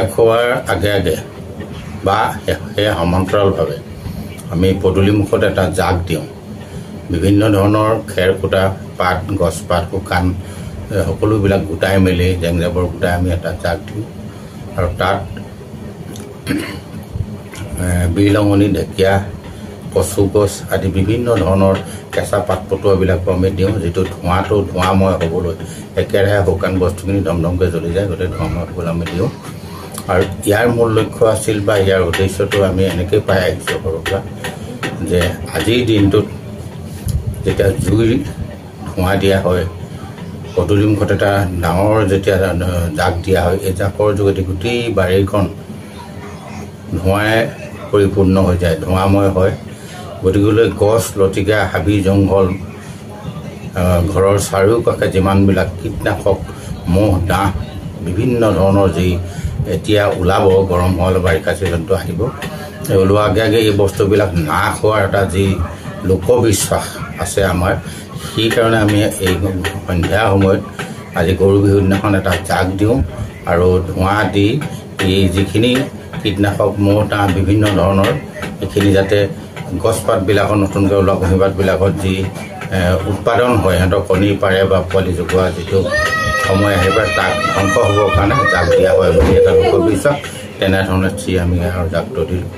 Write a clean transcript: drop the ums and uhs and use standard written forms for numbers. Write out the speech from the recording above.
শেষ হোৱাৰ আগে আগে বা সেই সমান্তৰালভাৱে আমি পদূলিমুখত এটা জাক দিওঁ। বিভিন্ন ধৰণৰ খেৰ কুটা পাত গছপাত শুকান সকলোবিলাক গোটাই মেলি জেং জাবৰ গোটাই আমি এটা জাক দিওঁ আৰু তাত বিলঙনি ঢেকীয়া কচু গছ আদি বিভিন্ন ধৰণৰ কেঁচা পাত পটুৱাবিলাকো আমি দিওঁ, যিটো ধোঁৱাময় হ'বলৈ একেৰাহে শুকান বস্তুখিনি ধমধমকৈ জ্বলি যায়, গতিকে ধোঁৱাময় হ'বলৈ আমি দিওঁ। আৰু ইয়াৰ মূল লক্ষ্য আছিল বা ইয়াৰ উদ্দেশ্যটো আমি এনেকৈ পাই আহিছোঁ সৰুৰ পৰা যে আজিৰ দিনটোত যেতিয়া জুইৰ ধোঁৱা দিয়া হয়, পদূলিমুখত এটা ডাঙৰ যেতিয়া জাক দিয়া হয়, এই জাকৰ যোগেদি গোটেই বাৰীখন ধোঁৱাই পৰিপূৰ্ণ হৈ যায়, ধোঁৱাময় হয়। গতিকেলৈ গছ লতিকা হাবি জংঘল ঘৰৰ চাৰিওকাষে যিমানবিলাক কীটনাশক মহ দাহ বিভিন্ন ধৰণৰ যি এতিয়া ওলাব গৰম হোৱালৈ বাৰিষা ছিজনটো আহিব, ওলোৱা আগে আগে এই বস্তুবিলাক নাশ হোৱাৰ এটা যি লোকবিশ্বাস আছে আমাৰ, সেইকাৰণে আমি এই সন্ধিয়া সময়ত আজি গৰু বিহুৰ দিনাখন এটা জাক দিওঁ আৰু ধোঁৱা দি এই যিখিনি কীটনাশক মহ দাহ বিভিন্ন ধৰণৰ এইখিনি যাতে গছপাতবিলাকত নতুনকৈ ওলোৱা কুঁহিপাতবিলাকত যি উৎপাদন হয়, সিহঁতৰ কণী পাৰে বা পোৱালি জগোৱা যিটো সময় আহিব তাক ধ্বংস হ'বৰ কাৰণে জাক দিয়া হয় বুলি এটা লোকবিশ্বাস। তেনেধৰণে আমি আৰু জাকটো দিলোঁ।